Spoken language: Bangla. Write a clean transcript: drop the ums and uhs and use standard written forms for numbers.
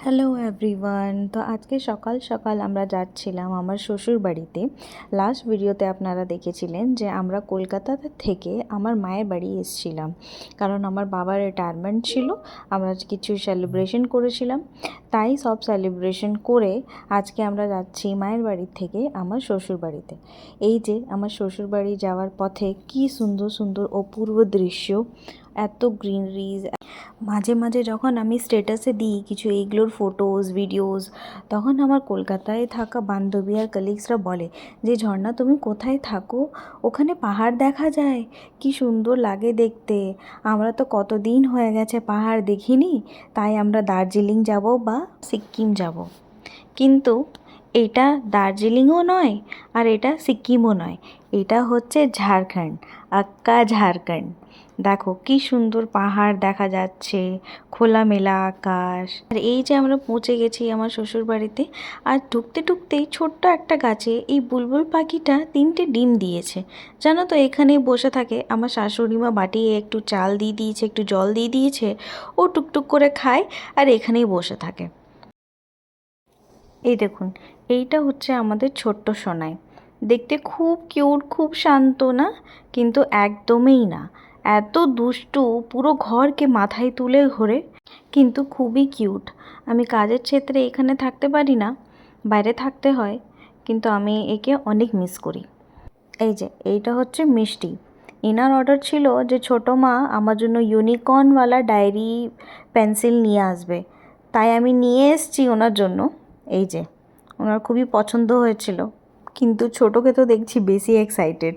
Hello everyone. তো আজকে সকাল সকাল আমরা যাচ্ছিলাম আমার শ্বশুর বাড়িতে। লাস্ট ভিডিওতে আপনারা দেখেছিলেন যে আমরা কলকাতা থেকে আমার মায়ের বাড়ি এসেছিলাম, কারণ আমার বাবার রিটায়ারমেন্ট ছিল। আমরা কিছু সেলিব্রেশন করেছিলাম, তাই সব সেলিব্রেশন করে আজকে আমরা যাচ্ছি মায়ের বাড়ি থেকে আমার শ্বশুর বাড়িতে। এই যে আমার শ্বশুর বাড়ি যাওয়ার পথে কি সুন্দর সুন্দর অপূর্ব দৃশ্য, এত গ্রিনারিজ। মাঝে মাঝে যখন আমি স্ট্যাটাসে দিই কিছু এইগুলোর ফটোজ ভিডিওস, তখন আমার কলকাতায় থাকা বান্ধবী আর কালিগসরা বলে যে ঝর্ণা তুমি কোথায় থাকো, ওখানে পাহাড় দেখা যায়, কি সুন্দর লাগে দেখতে। আমরা তো কতদিন হয়ে গেছে পাহাড় দেখিনি, তাই আমরা দার্জিলিং যাব বা সিকিম যাব। কিন্তু এটা দার্জিলিংও নয় আর এটা সিকিমও নয়, এটা হচ্ছে ঝাড়খণ্ড, আক্কা ঝাড়খণ্ড। দেখো কি সুন্দর পাহাড় দেখা যাচ্ছে, খোলামেলা আকাশ। আর এই যে আমরা পৌঁছে গেছি আমার শ্বশুর বাড়িতে, আর ঢুকতে ঢুকতেই ছোট্ট একটা গাছে এই বুলবুল পাখিটা 3টে ডিম দিয়েছে। জানো তো, এখানেই বসে থাকে। আমার শাশুড়ি মা বাটিয়ে একটু চাল দিয়ে দিয়েছে, একটু জল দিয়ে দিয়েছে, ও টুকটুক করে খায় আর এখানেই বসে থাকে। এই দেখুন, এইটা হচ্ছে আমাদের ছোট্ট সোনাই। দেখতে খুব কিউট, খুব শান্ত না? কিন্তু একদমই না, এত দুষ্টু, পুরো ঘরকে মাথায় তুলে ঘোরে, কিন্তু খুবই কিউট। আমি কাজের ক্ষেত্রে এখানে থাকতে পারি না, বাইরে থাকতে হয়, কিন্তু আমি একে অনেক মিস করি। এই যে এইটা হচ্ছে মিষ্টি। এনার অর্ডার ছিল যে ছোটো মা আমার জন্য ইউনিকর্নওয়ালা ডায়েরি পেন্সিল নিয়ে আসবে, তাই আমি নিয়ে এসেছি ওনার জন্য। এই যে ওনার খুবই পছন্দ হয়েছিল, কিন্তু ছোটোকে তো দেখছি বেশি এক্সাইটেড।